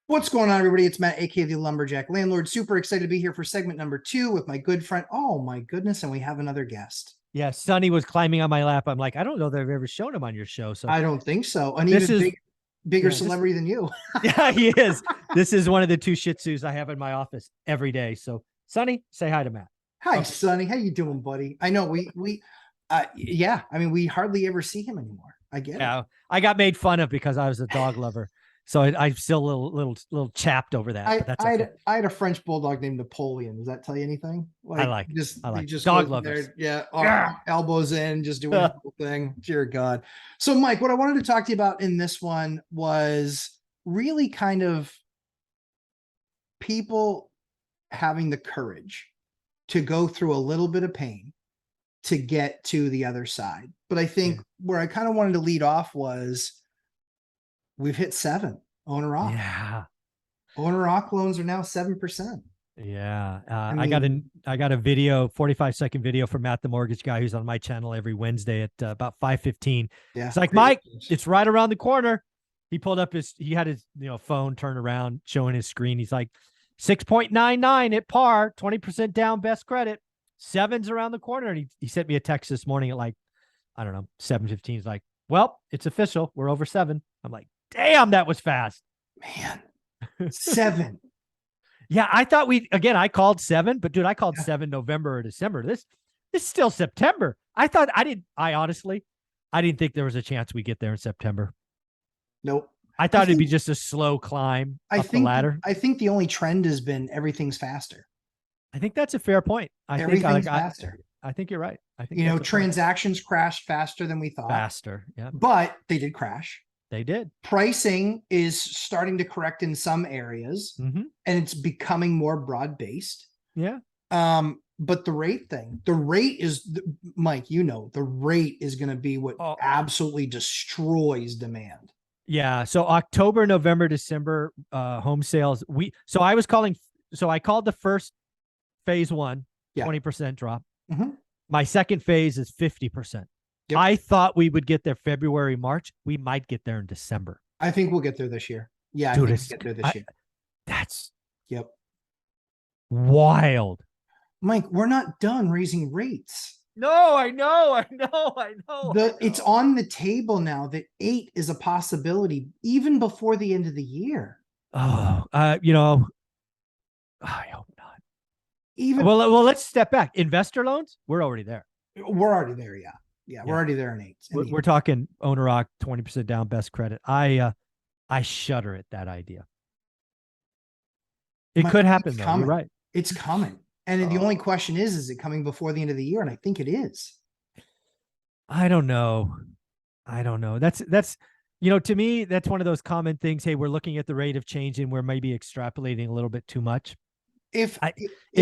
What's going on, everybody? It's Matt, aka the Lumberjack Landlord. Super excited to be here for segment number 2 with my good friend. Oh my goodness, and we have another guest. Yeah, Sonny was climbing on my lap. I'm like, I don't know that I've ever shown him on your show. So I don't think so. An this even is bigger yeah, this celebrity than you. yeah, he is. This is one of the two Shih Tzus I have in my office every day. So Sonny, say hi to Matt. Hi, Okay. Sonny. How you doing, buddy? I know yeah. I mean, we hardly ever see him anymore. I get it. Yeah, I got made fun of because I was a dog lover. So I'm still a little chapped over that, but that's okay. I had a French bulldog named Napoleon. Does that tell you anything? I Like, like he just dog goes in lovers. there, yeah, elbows in, just doing the whole thing. Dear God. So, Mike, what I wanted to talk to you about in this one was really kind of people having the courage to go through a little bit of pain to get to the other side. But I think where I kind of wanted to lead off was we've hit 7 owner occ. Yeah. Owner occ loans are now 7%. Yeah. I I got a video, 45-second video from Matt, the mortgage guy, who's on my channel every Wednesday at about 5:15. Yeah. It's like, Mike, it's right around the corner. He pulled up he had his, phone turned around showing his screen. He's like 6.99 at par, 20% down, best credit, 7's around the corner. And he sent me a text this morning at like, I don't know, 7:15. He's like, well, it's official. We're over 7. I'm like, damn, that was fast. Man, 7. Yeah, I thought I called 7, but dude, I called 7 November or December. This is still September. I honestly didn't think there was a chance we get there in September. Nope. I thought it'd be just a slow climb up the ladder. I think the only trend has been everything's faster. I think that's a fair point. Everything's faster. I think you're right. I think transactions crashed faster than we thought. Faster, yeah. But they did crash. They did. Pricing is starting to correct in some areas, and it's becoming more broad-based. Yeah. But the rate is, Mike, the rate is going to be what absolutely destroys demand. Yeah. So October, November, December, home sales. I called the first phase 1, 20% drop. My second phase is 50%. Yep. I thought we would get there February, March. We might get there in December. I think we'll get there this year. Yeah, dude, I think we'll get there this year. That's wild. Mike, we're not done raising rates. No, I know. It's on the table now that 8 is a possibility even before the end of the year. Oh, I hope not. Well, let's step back. Investor loans, we're already there. We're already there, yeah. Yeah, we're already there in 8. We're talking owner occ, 20% down, best credit. I shudder at that idea. It could happen, though. You're right. It's coming. And the only question is it coming before the end of the year? And I think it is. I don't know. That's to me, that's one of those common things. Hey, we're looking at the rate of change and we're maybe extrapolating a little bit too much. It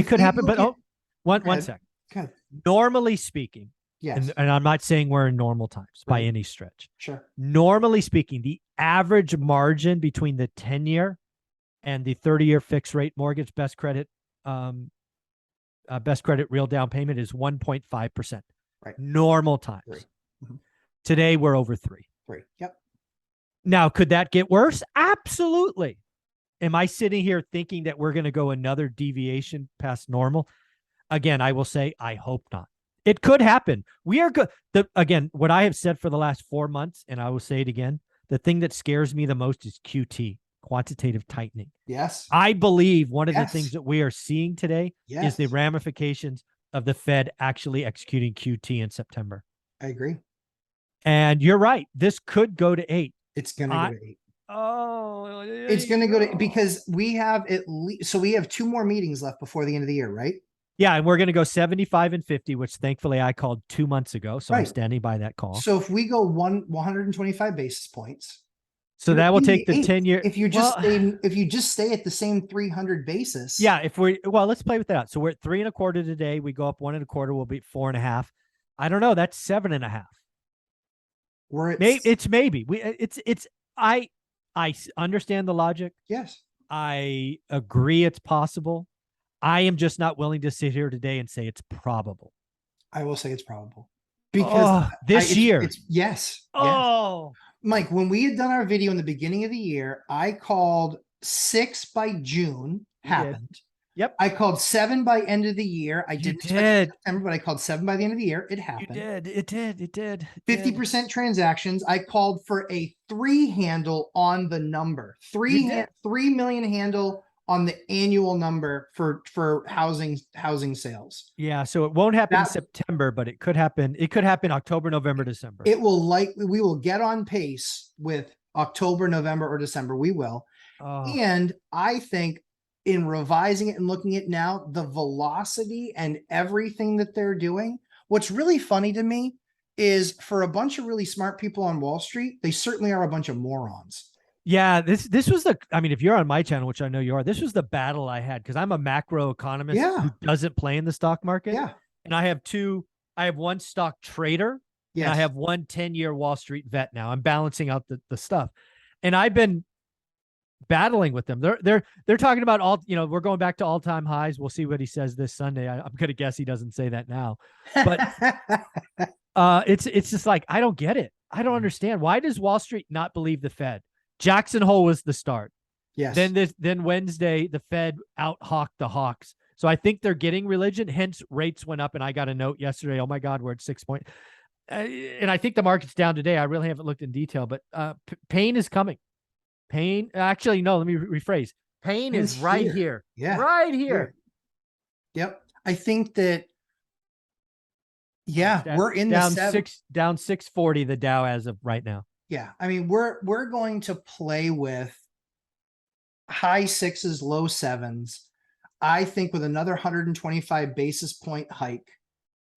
could happen, but one sec. Okay. Normally speaking, yes. And I'm not saying we're in normal times by any stretch. Sure. Normally speaking, the average margin between the 10-year and the 30-year fixed rate mortgage best credit real down payment is 1.5%. Right. Normal times. Today we're over 3. Yep. Now, could that get worse? Absolutely. Am I sitting here thinking that we're going to go another deviation past normal? Again, I will say, I hope not. It could happen. We are good. Again, what I have said for the last 4 months, and I will say it again, the thing that scares me the most is QT, quantitative tightening. Yes. I believe one of the things that we are seeing today is the ramifications of the Fed actually executing QT in September. I agree. And you're right. This could go to 8. It's going to go to 8. Oh, it's going to go to, because we have we have 2 more meetings left before the end of the year, right? Yeah, and we're going to go 75 and 50, which thankfully I called 2 months ago, so I'm standing by that call. So if we go 125 basis points, so that will take the 10-year. If you just stay at the same 300 basis. Yeah, let's play with that out. So we're at 3.25 today. We go up 1.25. We'll be 4.5. I don't know. That's 7.5. I understand the logic. Yes. I agree it's possible. I am just not willing to sit here today and say it's probable. I will say it's probable. Because this year. Yes. Oh. Mike, when we had done our video in the beginning of the year, I called 6 by June You did. happened. Yep. I called 7 by end of the year. I You didn't expect it in did. September, but I called 7 by the end of the year. It You happened. did. It did. It did. It did. 50% transactions. I called for a 3 handle on the number. You did. 3 million handle on the annual number for housing sales. Yeah. So it won't happen in That- September, but it could happen. It could happen October, November, December. We will get on pace with October, November, or December. We will. Oh, And I think in revising it and looking at now, the velocity and everything that they're doing, what's really funny to me is for a bunch of really smart people on Wall Street, they certainly are a bunch of morons. yeah. This was I mean, if you're on my channel, which I know you are, this was the battle I had because I'm a macro economist Yeah. who doesn't play in the stock market. Yeah. And I have one stock trader. Yes. And I have one 10-year Wall Street vet now. I'm balancing out the stuff. And I've been battling with them. They're talking about we're going back to all-time highs. We'll see what he says this Sunday. I'm gonna guess he doesn't say that now. But it's just like I don't get it. I don't understand. Why does Wall Street not believe the Fed? Jackson Hole was the start. Yes. Then Wednesday, the Fed out-hawked the hawks. So I think they're getting religion. Hence, rates went up. And I got a note yesterday. Oh my God, we're at 6 point. And I think the market's down today. I really haven't looked in detail, but pain is coming. Pain. Actually, no, let me rephrase. Pain is right here. Yeah. Right here. Yep. I think that, we're in down the down 640, the Dow as of right now. Yeah. I mean, we're going to play with high 6s, low 7s. I think with another 125 basis point hike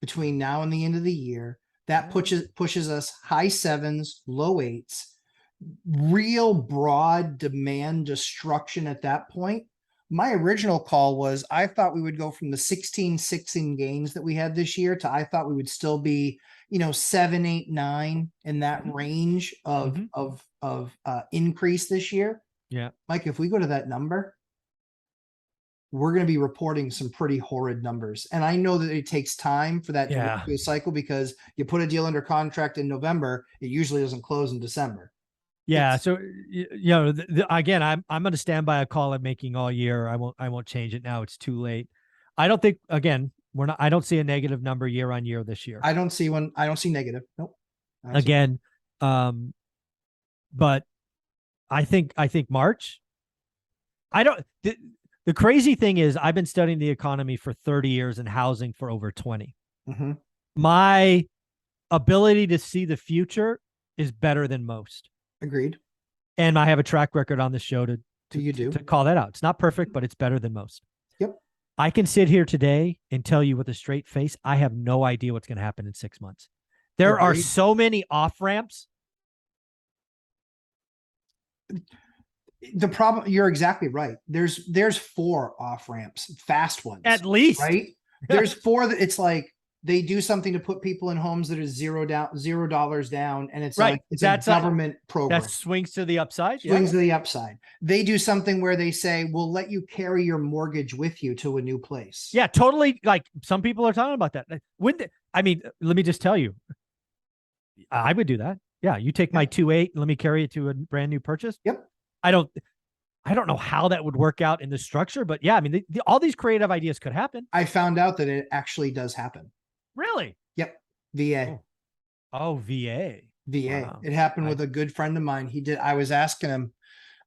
between now and the end of the year, that pushes us high 7s, low 8s, real broad demand destruction at that point. My original call was I thought we would go from the 16 gains that we had this year to I thought we would still be, 7, 8, 9 in that range of increase this year. Yeah. Mike, if we go to that number, we're going to be reporting some pretty horrid numbers. And I know that it takes time for that to go through a cycle because you put a deal under contract in November, it usually doesn't close in December. Yeah. So, again, I'm going to stand by a call I'm making all year. I won't change it now. It's too late. I don't think, again, I don't see a negative number year on year this year. I don't see one. I don't see negative. Nope. Again. But I think March, the crazy thing is I've been studying the economy for 30 years and housing for over 20. Mm-hmm. My ability to see the future is better than most. Agreed. And I have a track record on the show to call that out. It's not perfect, but it's better than most. Yep. I can sit here today and tell you with a straight face, I have no idea what's going to happen in 6 months. There are so many off-ramps. The problem, you're exactly right. There's 4 off-ramps, fast ones. At least. Right? There's 4 that it's like they do something to put people in homes that is $0 down, and it's right. Like it's a government program that swings to the upside. Swings to the upside. They do something where they say, "We'll let you carry your mortgage with you to a new place." Yeah, totally. Like some people are talking about that. Let me just tell you, I would do that. Yeah, you take my 2.8 and let me carry it to a brand new purchase. Yep. I don't know how that would work out in the structure, but yeah, I mean, all these creative ideas could happen. I found out that it actually does happen. Really? Yep. VA. Oh, VA. VA. Wow. It happened with a good friend of mine. I was asking him,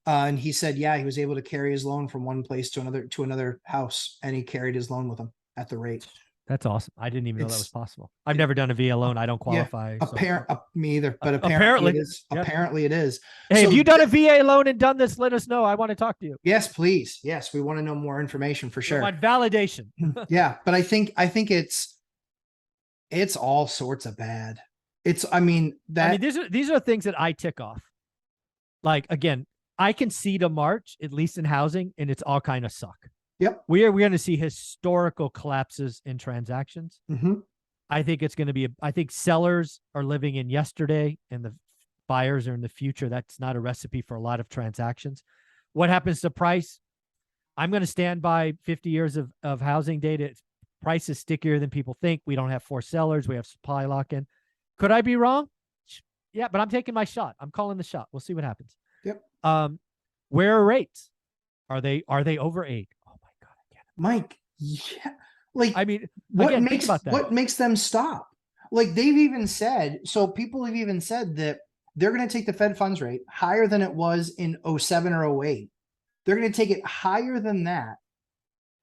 and he said, yeah, he was able to carry his loan from one place to another house, and he carried his loan with him at the rate. That's awesome. I didn't even know that was possible. I've never done a VA loan. I don't qualify. Yeah, me either, but apparently it is. Yep. Apparently it is. Hey, have you done a VA loan and done this? Let us know. I want to talk to you. Yes, please. Yes, we want to know more information for sure. I want validation. Yeah, but I think it's all sorts of bad. These are things that I tick off. Like, again, I can see to March, at least in housing, and it's all kind of suck. Yep. We're going to see historical collapses in transactions. Mm-hmm. I think it's going to be, I think sellers are living in yesterday and the buyers are in the future. That's not a recipe for a lot of transactions. What happens to price? I'm going to stand by 50 years of housing data. Price is stickier than people think. We don't have forced sellers. We have supply lock-in. Could I be wrong? Yeah, but I'm taking my shot. I'm calling the shot. We'll see what happens. Yep. Where are rates? Are they over 8? Oh my God, I can't. Mike, yeah. Like, I mean, again, think about that. what makes them stop? Like they've even said, so people have even said that they're going to take the Fed funds rate higher than it was in 07 or 08. They're going to take it higher than that.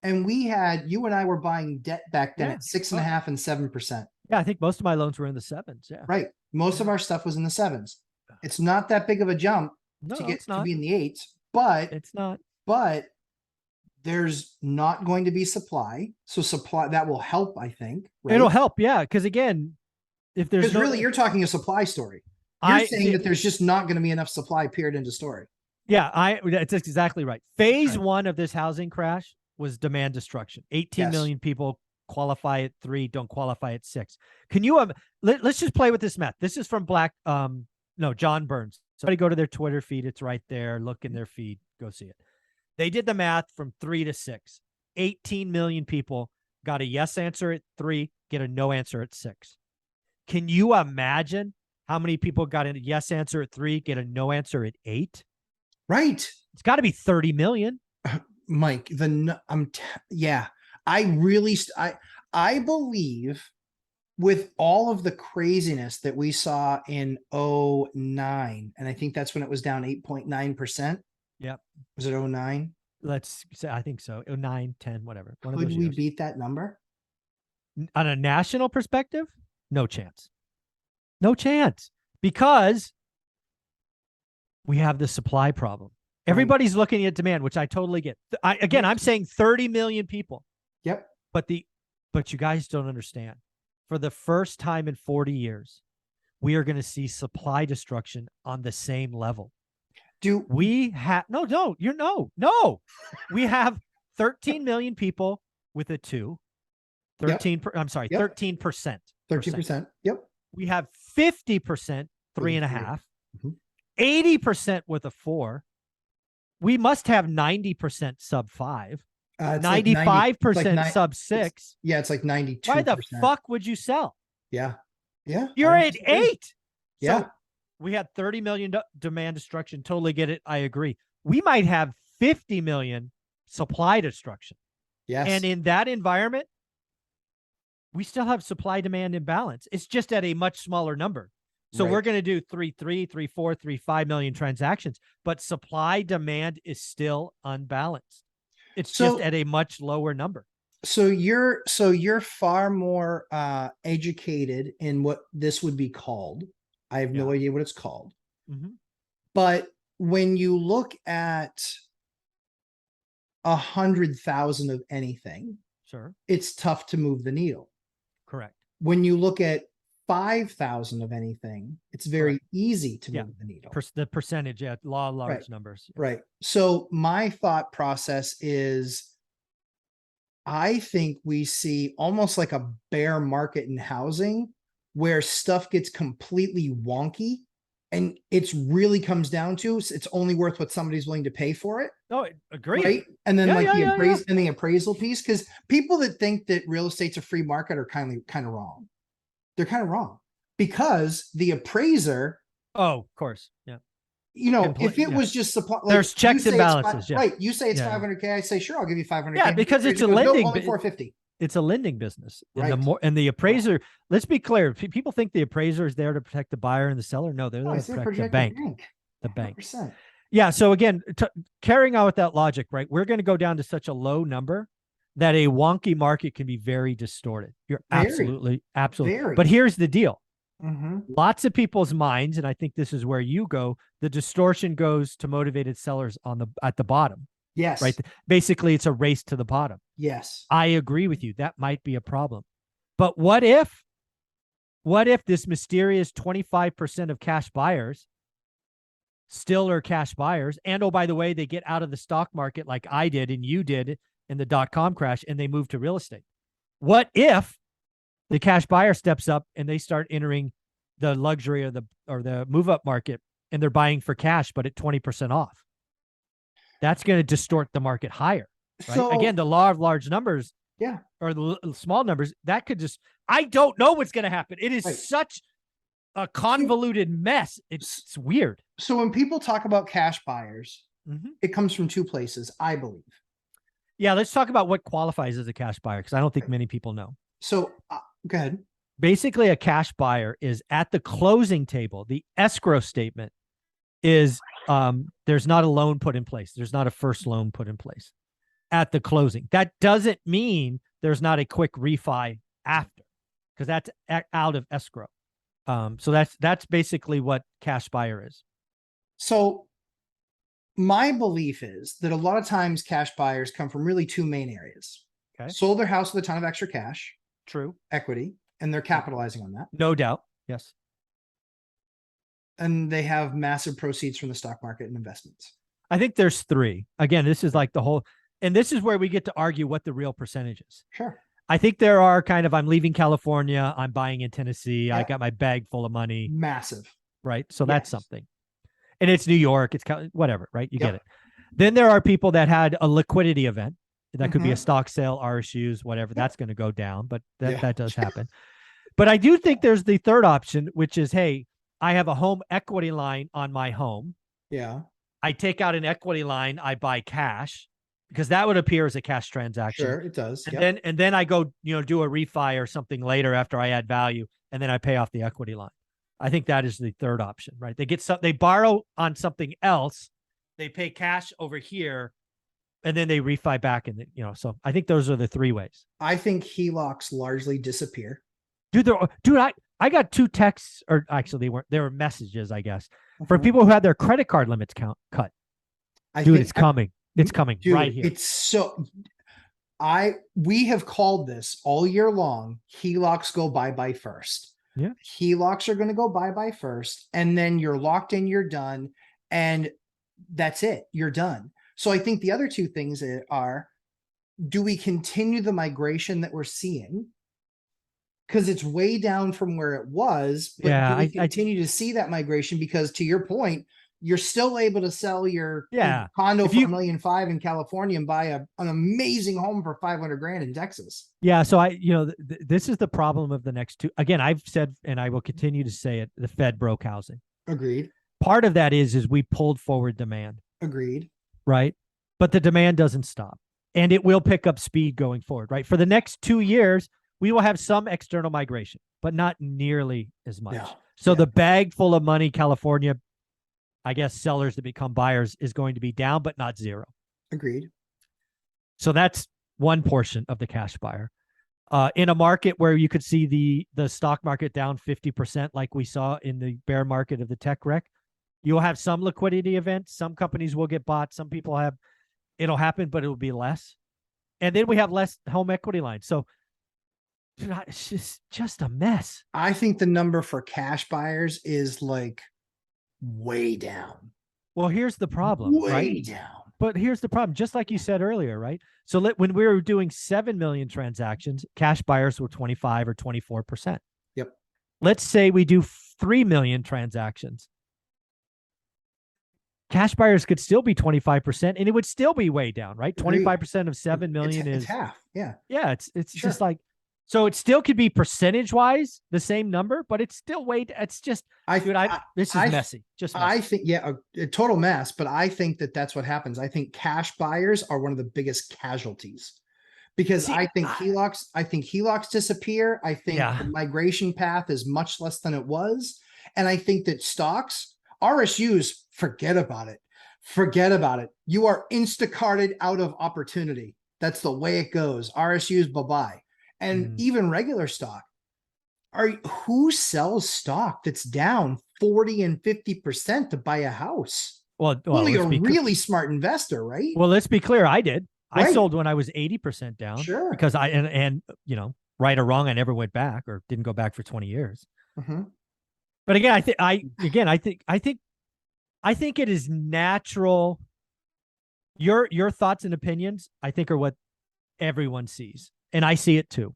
And you and I were buying debt back then Yeah. at 6.5% and 7%. Yeah, I think most of my loans were in the 7s. Yeah. Right. Most of our stuff was in the 7s. It's not that big of a jump No, to get it's to not. be in the 8s, but It's not. there's not going to be supply. So supply that will help, I think. Right? It'll help, yeah. Because again, if there's because really you're talking a supply story. You're saying that there's just not going to be enough supply period into story. Yeah, that's exactly right. Phase 1 of this housing crash was demand destruction. 18 million people qualify at 3, don't qualify at 6. Can you let's just play with this math. This is from John Burns. Somebody go to their Twitter feed. It's right there. Look in their feed. Go see it. They did the math from 3 to 6. 18 million people got a yes answer at 3, get a no answer at 6. Can you imagine how many people got a yes answer at 3, get a no answer at 8? Right. It's got to be 30 million. Mike, I believe with all of the craziness that we saw in 09, and I think that's when it was down 8.9%. Yep. Was it 09? Let's say, I think so. 09, 10, whatever. Could we beat that number? On a national perspective? No chance. No chance. Because we have the supply problem. Everybody's looking at demand, which I totally get. I'm saying 30 million people. Yep. But you guys don't understand. For the first time in 40 years, we are going to see supply destruction on the same level. Do we have no. We have 13 million people with a 2. 13. Yep. I'm sorry, 13%. 13%. Yep. We have 50%, 3.5. 80% with a 4. We must have 90% sub 5. 95% sub 6. Yeah, it's like 92%. Why the fuck would you sell? Yeah. Yeah. You're at 8. Yeah. So we had 30 million demand destruction. Totally get it. I agree. We might have 50 million supply destruction. Yes. And in that environment, we still have supply demand imbalance. It's just at a much smaller number. So we're going to do 3.3, 3.4, 3.5 million transactions, but supply demand is still unbalanced. It's just at a much lower number. So you're far more educated in what this would be called. I have no idea what it's called. Mm-hmm. But when you look at 100,000 of anything, sure, it's tough to move the needle. Correct. When you look at 5,000 of anything, it's very easy to move the needle. The percentage, law of large numbers. Right. So my thought process is, I think we see almost like a bear market in housing where stuff gets completely wonky, and it's really comes down to it's only worth what somebody's willing to pay for it. Oh, agree. Right. And then the appraisal piece, because people that think that real estate's a free market are kind of wrong. They're kind of wrong, because the appraiser. Oh, of course. Yeah. If it was just supply, there's checks and balances. Right. You say it's 500K. I say, sure, I'll give you 500K. Yeah, because it's a lending. Only 450. It's a lending business. And the appraiser, let's be clear. People think the appraiser is there to protect the buyer and the seller. No, they're there to protect the bank. The bank. 100%. Yeah. So again, carrying on with that logic, right? We're going to go down to such a low number that a wonky market can be very distorted. You're absolutely. Very. But here's the deal. Mm-hmm. Lots of people's minds, and I think this is where you go, the distortion goes to motivated sellers at the bottom. Yes. Right. Basically, it's a race to the bottom. Yes. I agree with you. That might be a problem. But what if this mysterious 25% of cash buyers still are cash buyers, and oh, by the way, they get out of the stock market like I did and you did in the .com crash, and they move to real estate? What if the cash buyer steps up and they start entering the luxury or the move up market, and they're buying for cash, but at 20% off? That's going to distort the market higher. Right? So, again, the law of large numbers, or the small numbers, that could I don't know what's going to happen. It is such a convoluted mess. It's weird. So when people talk about cash buyers, it comes from two places, I believe. Yeah, let's talk about what qualifies as a cash buyer, because I don't think many people know. So go ahead. Basically, a cash buyer is at the closing table. The escrow statement is there's not a loan put in place. There's not a first loan put in place at the closing. That doesn't mean there's not a quick refi after, because that's out of escrow. So that's basically what cash buyer is. So my belief is that a lot of times cash buyers come from really two main areas. Okay. Sold their house with a ton of extra cash, True, equity, and they're capitalizing on that. no doubt. Yes. And they have massive proceeds from the stock market and investments. I think there's three. Again, this is like the whole, and this is where we get to argue what the real percentage is. Sure. I think there are kind of, I'm leaving California, I'm buying in Tennessee, I got my bag full of money. Massive. Right. So that's something. And it's New York, it's whatever, right? You get it. Then there are people that had a liquidity event. That could be a stock sale, RSUs, whatever. That's going to go down, but that does happen. But I do think there's the third option, which is, hey, I have a home equity line on my home. Yeah. I take out an equity line, I buy cash, because that would appear as a cash transaction. Sure, it does. And then I go, do a refi or something later after I add value, and then I pay off the equity line. I think that is the third option, right? They borrow on something else, they pay cash over here, and then they refi back. And so I think those are the three ways. I think HELOCs largely disappear. Dude, I got 2 texts, or actually they were messages, I guess, for people who had their credit card limits cut. It's coming. It's coming right here. It's so we have called this all year long. HELOCs go bye-bye first. Yeah. HELOCs are going to go bye-bye first, and then you're locked in, you're done, and that's it. You're done. So I think the other two things are, do we continue the migration that we're seeing? Because it's way down from where it was, but do we continue to see that migration? Because to your point, you're still able to sell your condo for $1.5 million in California and buy an amazing home for $500,000 in Texas. Yeah. So this is the problem of the next two. Again, I've said, and I will continue to say it, the Fed broke housing. Agreed. Part of that is we pulled forward demand. Agreed. Right. But the demand doesn't stop, and it will pick up speed going forward. Right. For the next 2 years, we will have some external migration, but not nearly as much. No. So the bag full of money, California, I guess sellers that become buyers, is going to be down, but not zero. Agreed. So that's one portion of the cash buyer. In a market where you could see the stock market down 50%, like we saw in the bear market of the tech wreck, you'll have some liquidity events. Some companies will get bought. Some people it'll happen, but it'll be less. And then we have less home equity lines. So it's just a mess. I think the number for cash buyers is like way down. Well, here's the problem, way down. But here's the problem, just like you said earlier, right? So when we were doing 7 million transactions, cash buyers were 25 or 24%. Yep. Let's say we do 3 million transactions. Cash buyers could still be 25%, and it would still be way down, right? 25% of 7 million is half. Yeah. Yeah. It's just like, so it still could be percentage wise the same number, but it's still it's just, this is messy. Just messy. I think, a total mess, but I think that's what happens. I think cash buyers are one of the biggest casualties, because I think HELOCs disappear. I think the migration path is much less than it was. And I think that stocks, RSUs, forget about it. Forget about it. You are Instacarted out of opportunity. That's the way it goes. RSUs, bye-bye. And even regular stock. Who sells stock that's down 40 and 50% to buy a house? Well, only a really smart investor, right? Well, let's be clear. I did. Right. I sold when I was 80% down. Sure. Because and right or wrong, I never went back or didn't go back for 20 years. Mm-hmm. But again, I think it is natural. Your thoughts and opinions, I think, are what everyone sees. And I see it too.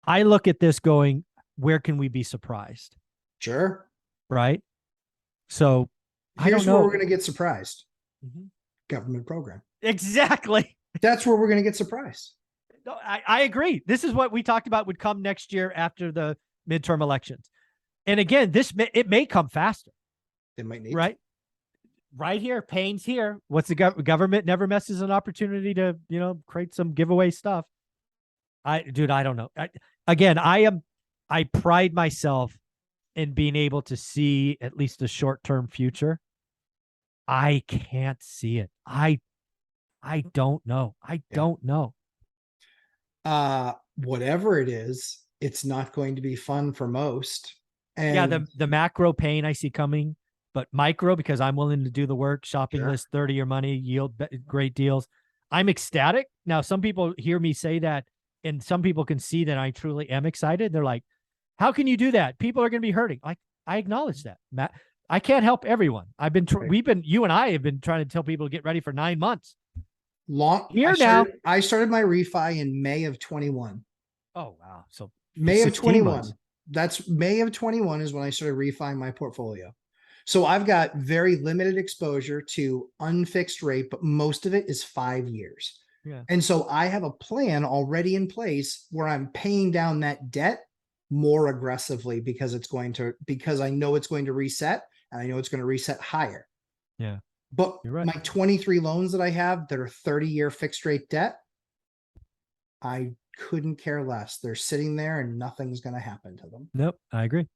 I look at this going, where can we be surprised? Sure. Right. So here's where we're going to get surprised. Government program. Exactly. That's where we're going to get surprised. No, I agree. This is what we talked about would come next year after the midterm elections. And again, it may come faster. It might need right. right here, pain's here. What's the government never messes an opportunity to, create some giveaway stuff. Dude, I don't know. Again, I pride myself in being able to see at least a short-term future. I can't see it. I don't know. I don't know. Whatever it is, it's not going to be fun for most. And yeah, the macro pain I see coming, but micro, because I'm willing to do the work, shopping list, 30 your money, yield great deals. I'm ecstatic. Now, some people hear me say that, and some people can see that I truly am excited. They're like, how can you do that? People are going to be hurting. Like, I acknowledge that, Matt. I can't help everyone. You and I have been trying to tell people to get ready for 9 months. I started my refi in May of 21. Oh, wow. So May of 21. Months. That's May of 21 is when I started refining my portfolio. So I've got very limited exposure to unfixed rate, but most of it is 5 years. Yeah. And so I have a plan already in place where I'm paying down that debt more aggressively because I know it's going to reset, and I know it's going to reset higher. Yeah. But my 23 loans that I have that are 30-year fixed rate debt, I couldn't care less. They're sitting there and nothing's going to happen to them. Nope. I agree.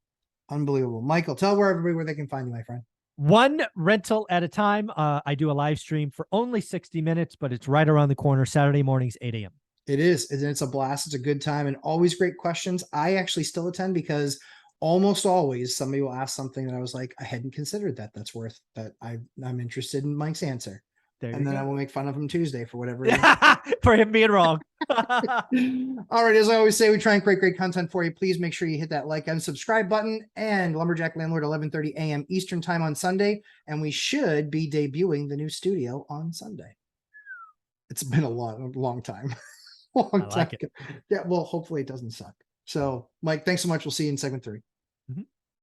Unbelievable. Michael, tell everybody where they can find you, my friend. One rental at a time. I do a live stream for only 60 minutes, but it's right around the corner, Saturday mornings, 8 a.m. It is. And it's a blast. It's a good time and always great questions. I actually still attend because almost always somebody will ask something that I was like, I hadn't considered that. That's worth that. I'm interested in Mike's answer. And then I will make fun of him Tuesday for whatever. For him being wrong. All right. As I always say, we try and create great content for you. Please make sure you hit that like and subscribe button, and Lumberjack Landlord 11:30 a.m. Eastern time on Sunday. And we should be debuting the new studio on Sunday. It's been a long time. I like it. Yeah. Well, hopefully it doesn't suck. So Mike, thanks so much. We'll see you in segment 3.